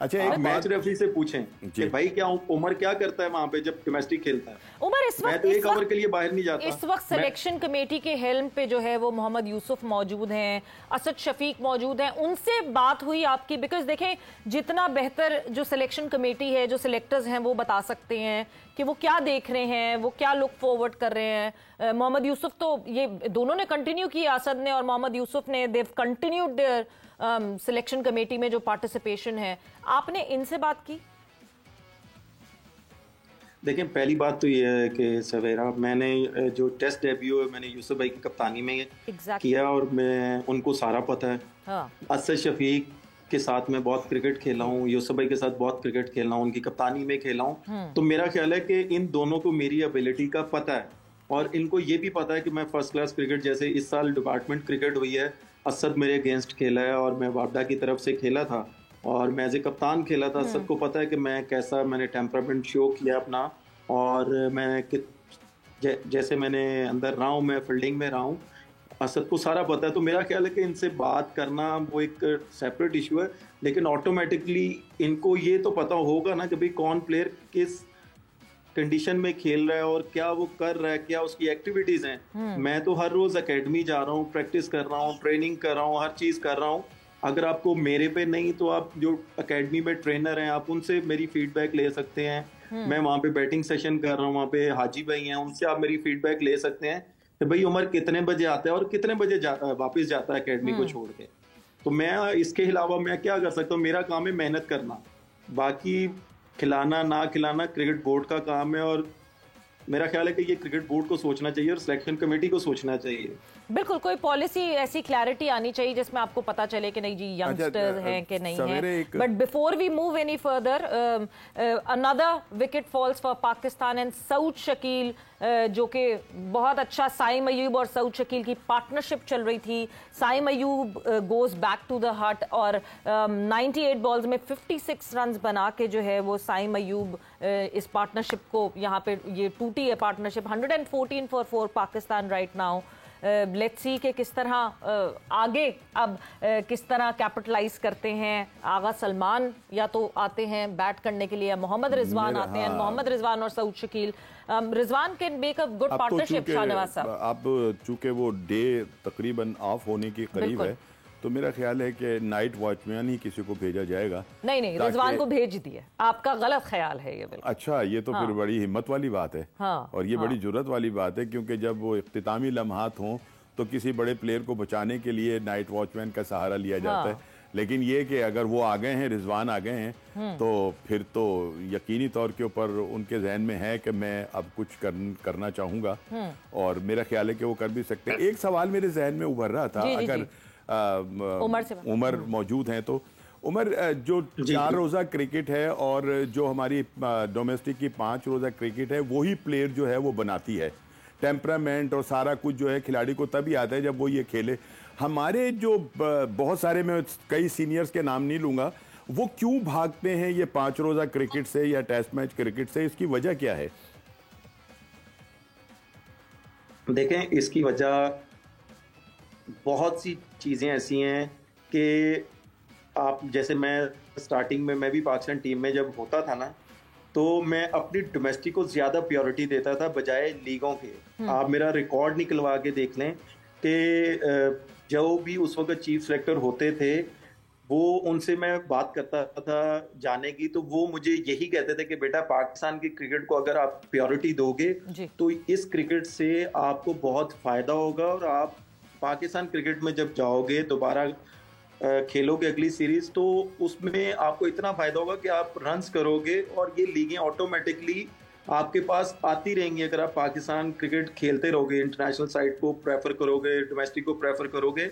अच्छा, एक मैच रेफरी से पूछें कि भाई क्या उमर क्या करता है वहां पे जब डोमेस्टिक खेलता है? उमर इस वक्त, मैं तो एक ओवर के लिए बाहर नहीं जाता। इस वक्त सिलेक्शन कमेटी के हेल्म पे जो है वो मोहम्मद यूसुफ मौजूद हैं, असद शफीक मौजूद हैं, उनसे बात हुई आपकी? बिकॉज देखें जितना बेहतर जो सिलेक्शन कमेटी है, जो सिलेक्टर्स हैं वो बता सकते हैं कि वो क्या देख रहे हैं, वो क्या लुक फॉरवर्ड कर रहे हैं। मोहम्मद यूसुफ तो ये दोनों ने कंटिन्यू किया, असद ने और मोहम्मद यूसुफ ने, देव कंटिन्यूड देयर सिलेक्शन कमेटी में जो पार्टिसिपेशन है। आपने इनसे बात की? देखें, पहली बात तो ये है कि सवेरा मैंने जो टेस्ट डेब्यू है मैंने यूसुफ भाई की कप्तानी में किया और मैं उनको सारा पता है। हाँ। असद शफीक के साथ मैं बहुत क्रिकेट खेला हूँ, यूसुफ भाई के साथ बहुत क्रिकेट खेला हूँ, उनकी कप्तानी में खेला हूँ। तो मेरा ख्याल है कि इन दोनों को मेरी एबिलिटी का पता है और इनको ये भी पता है कि मैं फर्स्ट क्लास क्रिकेट, जैसे इस साल डिपार्टमेंट क्रिकेट हुई है, असद मेरे अगेंस्ट खेला है और मैं वापडा की तरफ से खेला था और मैं एज ए कप्तान खेला था। असद को पता है कि मैं कैसा, मैंने टेम्परामेंट शो किया अपना और मैं जैसे मैंने अंदर रहा हूँ, मैं फील्डिंग में रहा हूँ, असद को सारा पता है। तो मेरा ख्याल है कि इनसे बात करना वो एक सेपरेट इशू है, लेकिन ऑटोमेटिकली इनको ये तो पता होगा ना कि भाई कौन प्लेयर किस कंडीशन में खेल रहा है और क्या वो कर रहा है, क्या उसकी एक्टिविटीज हैं। मैं तो हर रोज एकेडमी जा रहा हूँ, प्रैक्टिस कर रहा हूँ, ट्रेनिंग कर रहा हूँ, हर चीज कर रहा हूँ। अगर आपको मेरे पे नहीं तो आप जो एकेडमी में ट्रेनर हैं आप उनसे मेरी फीडबैक ले सकते हैं। मैं वहाँ पे बैटिंग सेशन कर रहा हूँ, वहाँ पे हाजी भाई हैं, उनसे आप मेरी फीडबैक ले सकते हैं कि भाई उमर कितने बजे आता है और कितने बजे वापस जाता है एकेडमी को छोड़ के। तो मैं इसके अलावा मैं क्या कर सकता हूँ? मेरा काम है मेहनत करना, बाकी खिलाना ना खिलाना क्रिकेट बोर्ड का काम है और मेरा ख्याल है कि ये क्रिकेट बोर्ड को सोचना चाहिए और सिलेक्शन कमेटी को सोचना चाहिए। बिल्कुल, कोई पॉलिसी ऐसी क्लैरिटी आनी चाहिए जिसमें आपको पता चले कि नहीं जी यंगस्टर्स हैं कि नहीं है। But before we move any further, another wicket falls for Pakistan and Saud Shakeel, जो कि बहुत अच्छा साइम अयूब और सऊद शकील की पार्टनरशिप चल रही थी। Saim Ayub goes back to the hut और 98 बॉल्स में 56 रन बना के जो है वो साइम अयूब इस पार्टनरशिप को, यहाँ पे ये टूटी है partnership. 114 for 4 Pakistan right now. Let's see कि किस तरह आगे अब किस तरह कैपिटलाइज करते हैं। आगा सलमान या तो आते हैं बैट करने के लिए, मोहम्मद रिजवान आते हैं। मोहम्मद रिजवान और Saud Shakeel, Rizwan can make a good partnership. Shahnawaz साहब, अब चूंकि वो डे तकरीबन ऑफ होने के करीब है, तो मेरा ख्याल है कि नाइट वॉचमैन ही किसी को भेजा जाएगा। नहीं, रिजवान को भेज दिए। आपका गलत ख्याल है ये बिल्कुल। अच्छा, ये तो फिर बड़ी हिम्मत वाली बात है। और ये बड़ी जुर्रत वाली बात है, क्योंकि जब वो इख्तितामी लम्हात हों तो किसी बड़े प्लेयर को बचाने के लिए नाइट वॉचमैन का सहारा लिया जाता है। लेकिन ये कि अगर वो आ गए हैं, रिजवान आ गए हैं, तो फिर तो यकीनी तौर के ऊपर उनके जहन में है कि मैं अब कुछ करना चाहूंगा, और मेरा ख्याल है कि वो कर भी सकते हैं। एक सवाल मेरे जहन में उभर रहा था, अगर उमर मौजूद हैं तो उमर, जो 4 रोज़ा क्रिकेट है और जो हमारी डोमेस्टिक की 5 रोज़ा क्रिकेट है, वही प्लेयर जो है वो बनाती है। टेम्परामेंट और सारा कुछ जो है खिलाड़ी को तभी आता है जब वो ये खेले। हमारे जो बहुत सारे, मैं कई सीनियर्स के नाम नहीं लूंगा, वो क्यों भागते हैं ये 5 रोज़ा क्रिकेट से या टेस्ट मैच क्रिकेट से? इसकी वजह क्या है? देखें, इसकी वजह बहुत सी चीज़ें ऐसी हैं कि आप, जैसे मैं स्टार्टिंग में, मैं भी पाकिस्तान टीम में जब होता था ना, तो मैं अपनी डोमेस्टिक को ज़्यादा प्रायोरिटी देता था बजाय लीगों के। आप मेरा रिकॉर्ड निकलवा के देख लें कि जो भी उस वक्त चीफ सेलेक्टर होते थे, वो उनसे मैं बात करता था जाने की, तो वो मुझे यही कहते थे कि बेटा, पाकिस्तान की क्रिकेट को अगर आप प्रायोरिटी दोगे तो इस क्रिकेट से आपको बहुत फ़ायदा होगा, और आप पाकिस्तान क्रिकेट में जब जाओगे, दोबारा खेलोगे अगली सीरीज, तो उसमें आपको इतना फायदा होगा कि आप रन्स करोगे और ये लीगें ऑटोमेटिकली आपके पास आती रहेंगी। अगर आप पाकिस्तान क्रिकेट खेलते रहोगे, इंटरनेशनल साइड को प्रेफर करोगे, डोमेस्टिक को प्रेफर करोगे,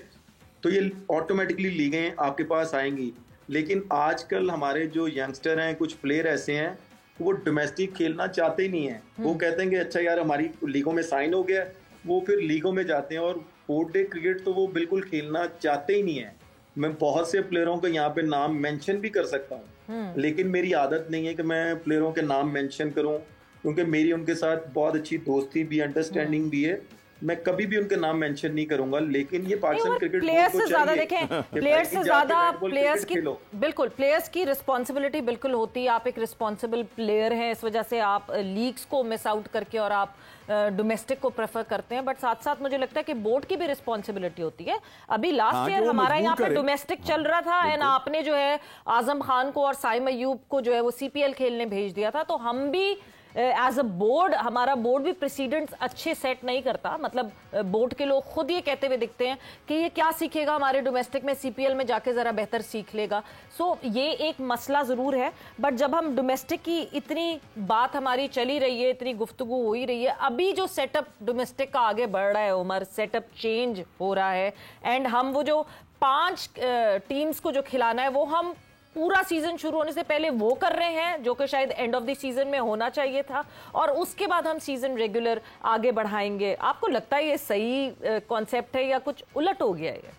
तो ये ऑटोमेटिकली लीगें आपके पास आएंगी। लेकिन आजकल हमारे जो यंगस्टर हैं, कुछ प्लेयर ऐसे हैं, वो डोमेस्टिक खेलना चाहते ही नहीं है। वो कहते हैं कि अच्छा यार, हमारी लीगों में साइन हो गया, वो फिर लीगों में जाते हैं, और फोर-डे क्रिकेट तो वो बिल्कुल खेलना चाहते ही नहीं है। मैं बहुत से प्लेयरों के यहाँ पे नाम मेंशन भी कर सकता हूँ, लेकिन मेरी आदत नहीं है कि मैं प्लेयरों के नाम मेंशन करूँ, क्योंकि मेरी उनके साथ बहुत अच्छी दोस्ती भी, अंडरस्टैंडिंग भी है। मैं कभी भी उनके नाम मेंशन नहीं करूंगा। लेकिन ये पाकिस्तान क्रिकेट प्लेयर्स से ज्यादा देखें, प्लेयर्स से ज्यादा प्लेयर्स की, बिल्कुल प्लेयर्स की रिस्पॉन्सिबिलिटी बिल्कुल होती है। आप एक रिस्पॉन्सिबल प्लेयर हैं, इस वजह से आप लीग्स को मिस आउट करके और आप डोमेस्टिक को प्रेफर करते हैं। बट साथ साथ मुझे लगता है कि बोर्ड की भी रिस्पॉन्सिबिलिटी होती है। अभी लास्ट ईयर हमारा यहाँ पे डोमेस्टिक चल रहा था, एंड आपने जो है आजम खान को और साइम अयूब को जो है वो CPL खेलने भेज दिया था। तो हम भी एज अ बोर्ड, हमारा बोर्ड भी प्रेसिडेंट्स अच्छे सेट नहीं करता। मतलब बोर्ड के लोग खुद ये कहते हुए दिखते हैं कि ये क्या सीखेगा हमारे डोमेस्टिक में, CPL में जाके जरा बेहतर सीख लेगा। सो ये एक मसला जरूर है। बट जब हम डोमेस्टिक की इतनी बात हमारी चली रही है, इतनी गुफ्तगू हो ही रही है, अभी जो सेटअप डोमेस्टिक का आगे बढ़ रहा है उमर, सेटअप चेंज हो रहा है, एंड हम वो जो 5 टीम्स को जो खिलाना है, वो हम पूरा सीजन शुरू होने से पहले वो कर रहे हैं, जो कि शायद एंड ऑफ द सीजन में होना चाहिए था, और उसके बाद हम सीजन रेगुलर आगे बढ़ाएंगे। आपको लगता है ये सही कॉन्सेप्ट है या कुछ उलट हो गया है?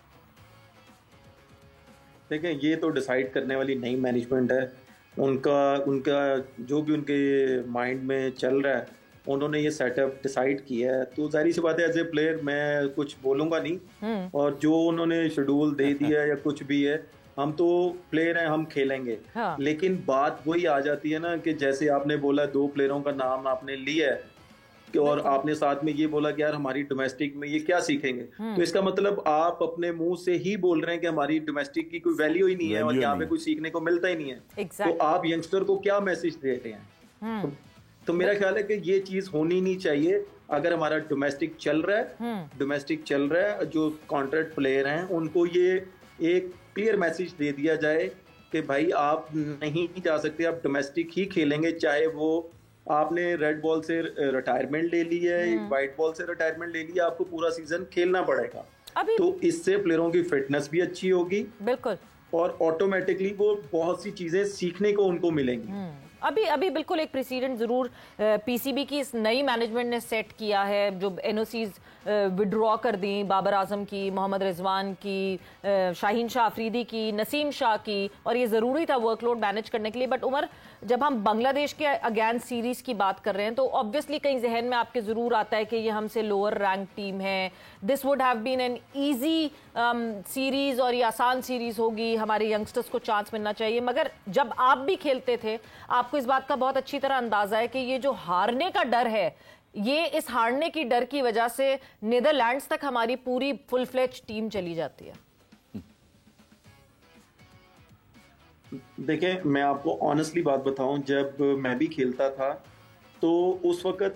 देखिए, ये तो डिसाइड करने वाली नई मैनेजमेंट है। उनका जो भी उनके माइंड में चल रहा है, उन्होंने ये सेटअप डिसाइड किया है। तो जाहिर सी बात है, एज ए प्लेयर मैं कुछ बोलूंगा नहीं, और जो उन्होंने शेड्यूल दे दिया है या कुछ भी है, हम तो प्लेयर हैं, हम खेलेंगे। हाँ। लेकिन बात वही आ जाती है ना कि जैसे आपने बोला 2 प्लेयरों का नाम आपने लिया है, और आपने साथ में ये बोला कि यार हमारी डोमेस्टिक में ये क्या सीखेंगे, तो इसका मतलब आप अपने मुंह से ही बोल रहे हैं कि हमारी डोमेस्टिक की कोई वैल्यू ही नहीं है और यहाँ पे कुछ सीखने को मिलता ही नहीं है। तो आप यंगस्टर को क्या मैसेज देते हैं? तो मेरा ख्याल है कि ये चीज होनी नहीं चाहिए। अगर हमारा डोमेस्टिक चल रहा है, जो कॉन्ट्रैक्ट प्लेयर हैं उनको ये एक क्लियर मैसेज दे दिया जाए कि भाई आप नहीं जा सकते, आप डोमेस्टिक ही खेलेंगे, चाहे वो आपने रेड बॉल से रिटायरमेंट ले ली है, व्हाइट बॉल से रिटायरमेंट ले लिया, आपको पूरा सीजन खेलना पड़ेगा। तो इससे प्लेयरों की फिटनेस भी अच्छी होगी, बिल्कुल, और ऑटोमेटिकली वो बहुत सी चीजें सीखने को उनको मिलेंगी। अभी बिल्कुल एक प्रेसिडेंट जरूर पीसीबी की इस नई मैनेजमेंट ने सेट किया है, जो एनओसीज विड्रॉ कर दी, बाबर आजम की, मोहम्मद रिजवान की, शाहीन शाह अफरीदी की, नसीम शाह की, और ये ज़रूरी था वर्कलोड मैनेज करने के लिए। बट उमर, जब हम बांग्लादेश के अगेंस्ट सीरीज़ की बात कर रहे हैं तो ऑब्वियसली कहीं जहन में आपके ज़रूर आता है कि ये हमसे लोअर रैंक टीम है, this would have been an easy series, और ये आसान सीरीज़ होगी, हमारे यंगस्टर्स को चांस मिलना चाहिए। मगर जब आप भी खेलते थे, आपको इस बात का बहुत अच्छी तरह अंदाज़ा है कि ये जो हारने का डर है, ये इस हारने की डर की वजह से नीदरलैंड्स तक हमारी पूरी फुल फ्लेज टीम चली जाती है। देखें, मैं आपको ऑनेस्टली बात बताऊं, जब मैं भी खेलता था तो उस वक्त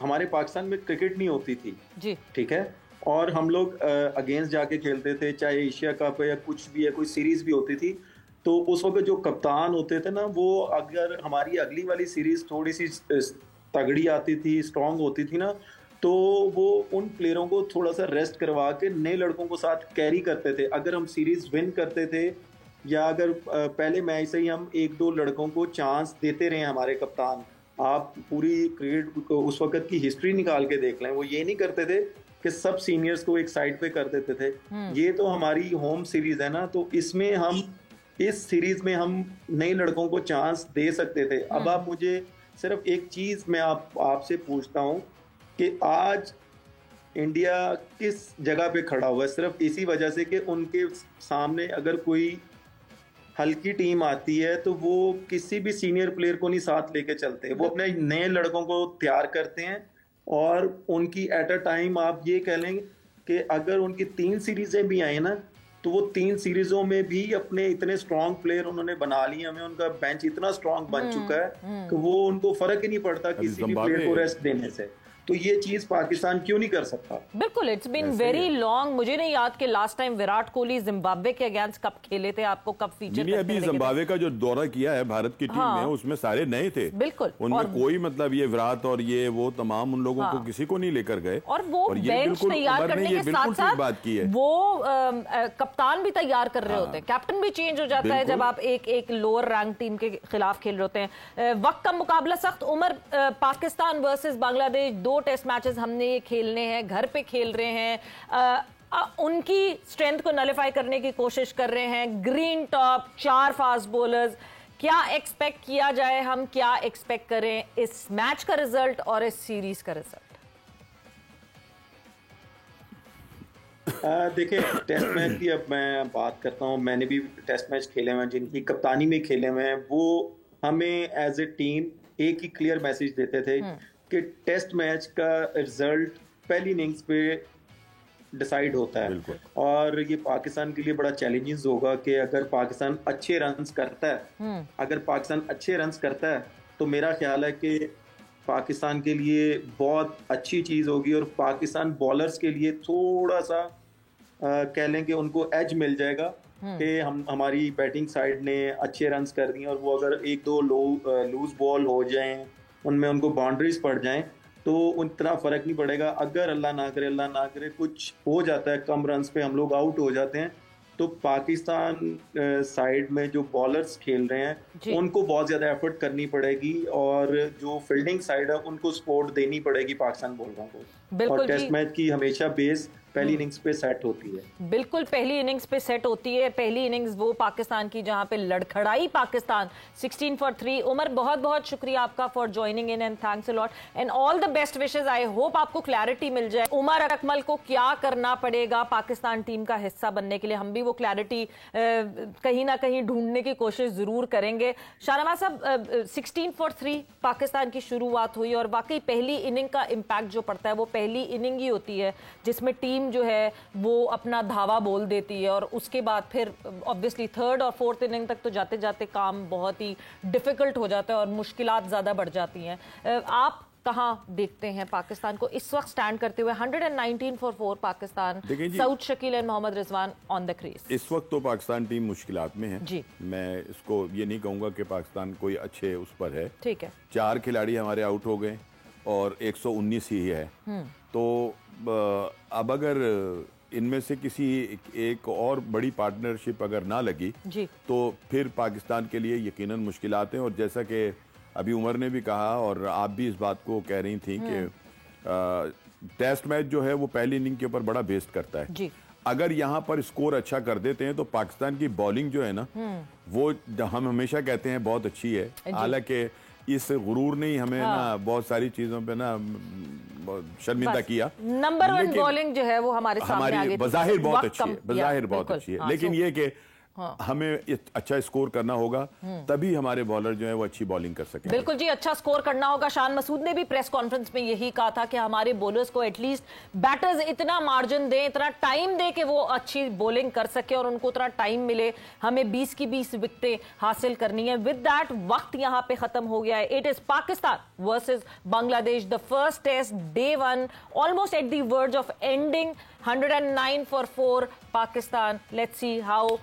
हमारे पाकिस्तान में क्रिकेट नहीं होती थी जी, ठीक है, और हम लोग अगेंस्ट जाके खेलते थे, चाहे एशिया कप या कुछ भी है, कोई सीरीज भी होती थी। तो उस वक्त जो कप्तान होते थे ना, वो अगर हमारी अगली वाली सीरीज थोड़ी सी तगड़ी आती थी, स्ट्रांग होती थी ना, तो वो उन प्लेयरों को थोड़ा सा रेस्ट करवा के नए लड़कों को साथ कैरी करते थे। अगर हम सीरीज विन करते थे, या अगर पहले मैच से ही हम एक दो लड़कों को चांस देते रहे हमारे कप्तान, आप पूरी क्रिकेट उस वक्त की हिस्ट्री निकाल के देख लें, वो ये नहीं करते थे कि सब सीनियर्स को एक साइड पे कर देते थे। ये तो हमारी होम सीरीज है ना, तो इसमें हम इस सीरीज में हम नए लड़कों को चांस दे सकते थे। अब आप मुझे सिर्फ एक चीज मैं आपसे पूछता हूं कि आज इंडिया किस जगह पे खड़ा हुआ है, सिर्फ इसी वजह से कि उनके सामने अगर कोई हल्की टीम आती है तो वो किसी भी सीनियर प्लेयर को नहीं साथ लेके चलते, वो अपने नए लड़कों को तैयार करते हैं, और उनकी एट अ टाइम आप ये कह लेंगे कि अगर उनकी 3 सीरीजें भी आई ना, तो वो 3 सीरीजों में भी अपने इतने स्ट्रांग प्लेयर उन्होंने बना लिए, हमें उनका बेंच इतना स्ट्रांग बन चुका है कि वो उनको फर्क ही नहीं पड़ता किसी भी प्लेयर को रेस्ट देने से। तो ये चीज पाकिस्तान क्यों नहीं कर सकता? बिल्कुल, इट्स बीन वेरी लॉन्ग। मुझे नहीं याद कि last time Virat Kohli Zimbabwe के अगेंस्ट कब खेले थे, आपको कब फीचर नहीं, अभी जिम्बाब्वे का जो दौरा किया है भारत की टीम ने, उसमें सारे नए थे, बिल्कुल, उनमें कोई मतलब ये विराट और ये वो तमाम उन लोगों को किसी को नहीं लेकर गए, और वो बेंच तैयार करने के साथ साथ बात की है, वो कप्तान भी तैयार कर रहे होते हैं, कैप्टन भी चेंज हो जाता है जब आप एक लोअर रैंक टीम के खिलाफ खेल रहे होते हैं। वक्त का मुकाबला सख्त। Umar, Pakistan versus Bangladesh 2 test matches हमने ये खेलने हैं, घर पे खेल रहे हैं, उनकी स्ट्रेंथ को नलिफाई करने की कोशिश कर रहे हैं। ग्रीन टॉप, 4 फास्ट बॉलर्स, क्या एक्सपेक्ट किया जाए, हम क्या एक्सपेक्ट करें इस मैच का रिजल्ट और इस सीरीज का रिजल्ट? देखिए, टेस्ट मैच की अब मैं बात करता हूं, मैंने भी टेस्ट मैच खेले हुए हैं, जिनकी कप्तानी में खेले हुए हैं, वो हमें एज ए टीम एक ही क्लियर मैसेज देते थे कि टेस्ट मैच का रिजल्ट पहली इनिंग्स पे डिसाइड होता है, और ये पाकिस्तान के लिए बड़ा चैलेंजिंग होगा कि अगर पाकिस्तान अच्छे रन्स करता है, अगर पाकिस्तान अच्छे रन्स करता है, तो मेरा ख्याल है कि पाकिस्तान के लिए बहुत अच्छी चीज होगी, और पाकिस्तान बॉलर्स के लिए थोड़ा सा कह लें कि उनको एज मिल जाएगा कि हमारी बैटिंग साइड ने अच्छे रन्स कर दिए, और वो अगर 1-2 लूज बॉल हो जाएं, उनमें उनको बाउंड्रीज पड़ जाएं, तो उतना फर्क नहीं पड़ेगा। अगर अल्लाह ना करे कुछ हो जाता है, कम रन्स पे हम लोग आउट हो जाते हैं, तो पाकिस्तान साइड में जो बॉलर्स खेल रहे हैं उनको बहुत ज्यादा एफर्ट करनी पड़ेगी, और जो फील्डिंग साइड है उनको सपोर्ट देनी पड़ेगी पाकिस्तान बॉलरों को। और टेस्ट मैच की हमेशा बेस पहली इनिंग्स पे सेट होती है। बिल्कुल, पहली इनिंग्स पे सेट होती है। पहली इनिंग्स वो पाकिस्तान की जहां पे लड़खड़ाई पाकिस्तान 16 for 3। उमर, बहुत बहुत शुक्रिया आपका for joining in, and thanks a lot, and all the best wishes. I hope आपको क्लैरिटी मिल जाए उमर अकमल को क्या करना पड़ेगा पाकिस्तान टीम का हिस्सा बनने के लिए। हम भी वो क्लैरिटी कहीं ना कहीं ढूंढने की कोशिश जरूर करेंगे। शाहनवाज साहब, 16 for 3 पाकिस्तान की शुरुआत हुई, और वाकई पहली इनिंग का इम्पैक्ट जो पड़ता है वो पहली इनिंग ही होती है जिसमें टीम जो है वो अपना धावा बोल देती है, और उसके बाद फिर ऑब्वियसली 3rd और 4th इनिंग तक तो जाते जाते काम बहुत ही डिफिकल्ट हो जाता है और मुश्किलात ज़्यादा बढ़ जाती हैं। आप कहाँ देखते हैं पाकिस्तान को इस वक्त स्टैंड करते हुए? 119 for 4 Pakistan, Saud Shakeel and Mohammad Rizwan on the crease. इस वक्त तो पाकिस्तान टीम मुश्किलात में है जी। मैं इसको ये नहीं कहूंगा कि पाकिस्तान कोई अच्छे उस पर है। ठीक है, 4 खिलाड़ी हमारे आउट हो गए और 119 ही है। तो अब अगर इनमें से किसी एक और बड़ी पार्टनरशिप अगर ना लगी जी, तो फिर पाकिस्तान के लिए यकीनन मुश्किलात हैं। और जैसा कि अभी उमर ने भी कहा और आप भी इस बात को कह रही थी कि टेस्ट मैच जो है वो पहली इनिंग के ऊपर बड़ा बेस्ड करता है जी। अगर यहाँ पर स्कोर अच्छा कर देते हैं तो पाकिस्तान की बॉलिंग जो है ना वो हम हमेशा कहते हैं बहुत अच्छी है। हालांकि इस गुरूर ने ही हमें ना बहुत सारी चीजों पे ना शर्मिंदा किया। नंबर 1 बॉलिंग जो है वो हमारे सामने आ गई, बज़ाहिर बहुत अच्छी है, बज़ाहिर बहुत अच्छी है, लेकिन ये कि हमें अच्छा स्कोर करना होगा तभी हमारे बॉलर जो है वो अच्छी बॉलिंग कर सकेंगे। बिल्कुल जी, अच्छा स्कोर करना होगा। शान मसूद ने भी प्रेस कॉन्फ्रेंस में यही कहा था कि हमारे बॉलर्स को एटलीस्ट बैटर्स इतना मार्जिन दें, इतना टाइम दें कि वो अच्छी बॉलिंग कर सके और उनको उतना टाइम मिले। हमें 20 की 20 विकेटें हासिल करनी है। विद दैट वक्त यहां पे खत्म हो गया है। It is Pakistan versus Bangladesh, the first test, day 1, almost at the verge of ending. 109 for 4 Pakistan. Let's see how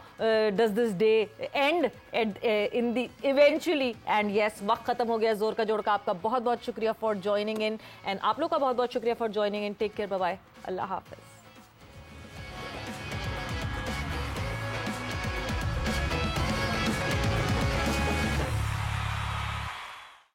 does this day end in the eventually. And yes, वक्त खत्म हो गया जोर का जोड़ का। आपका बहुत बहुत शुक्रिया फॉर ज्वाइनिंग इन एंड आप लोग का बहुत बहुत शुक्रिया for joining in. Take care, bye bye, अल्लाह हाफिज।